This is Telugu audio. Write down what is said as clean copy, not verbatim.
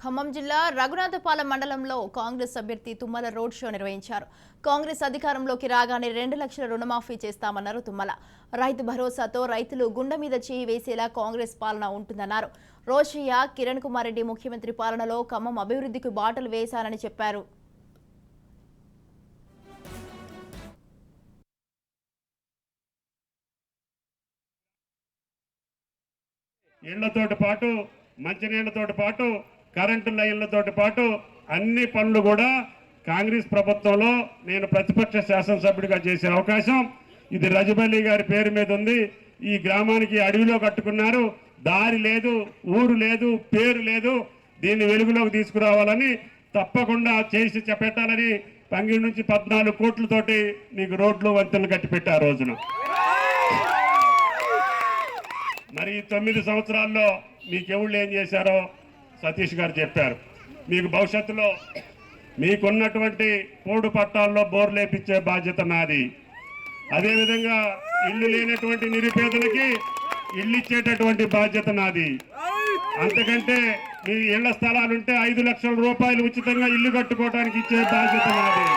ఖమ్మం జిల్లా రఘునాథపాలెం మండలంలో కాంగ్రెస్ అభ్యర్థి తుమ్మల రోడ్ షో నిర్వహించారు. కాంగ్రెస్ అధికారంలోకి రాగానే 2 లక్షల రుణమాఫీ చేస్తామన్నారు తుమ్మల. రైతు భరోసాతో రైతులు గుండె మీద చేయి వేసేలా కాంగ్రెస్ పాలన ఉంటుందన్నారు. రోషయ్య, కిరణ్ కుమార్ రెడ్డి ముఖ్యమంత్రి పాలనలో ఖమ్మం అభివృద్ధికి బాటలు వేశారని చెప్పారు. ఇళ్లతోటి పాటు మంచినీళ్లతోటి పాటు కరెంటు లైన్లతోటి పాటు అన్ని పనులు కూడా కాంగ్రెస్ ప్రభుత్వంలో నేను ప్రతిపక్ష శాసనసభ్యుడిగా చేసే అవకాశం ఇది రజబల్లి గారి పేరు మీద ఉంది. ఈ గ్రామానికి అడవిలో కట్టుకున్నారు, దారి లేదు, ఊరు లేదు, పేరు లేదు. దీన్ని వెలుగులోకి తీసుకురావాలని తప్పకుండా చేసి పెట్టాలని పంగిడి నుంచి 14 కోట్లతోటి మీకు రోడ్లు వంతెనలు కట్టి పెట్టారు రోజున. మరి 9 సంవత్సరాల్లో మీకెవళ్ళు ఏం చేశారో సతీష్ గారు చెప్పారు. మీకు భవిష్యత్తులో మీకున్నటువంటి పోడు పట్టాల్లో బోర్లు లేపించే బాధ్యత నాది. అదేవిధంగా ఇల్లు లేనటువంటి నిరుపేదలకి ఇల్లు ఇచ్చేటటువంటి బాధ్యత నాది. అంతకంటే మీ ఇళ్ల స్థలాలుంటే 5 లక్షల రూపాయలు ఉచితంగా ఇల్లు కట్టుకోవడానికి ఇచ్చే బాధ్యత నాది.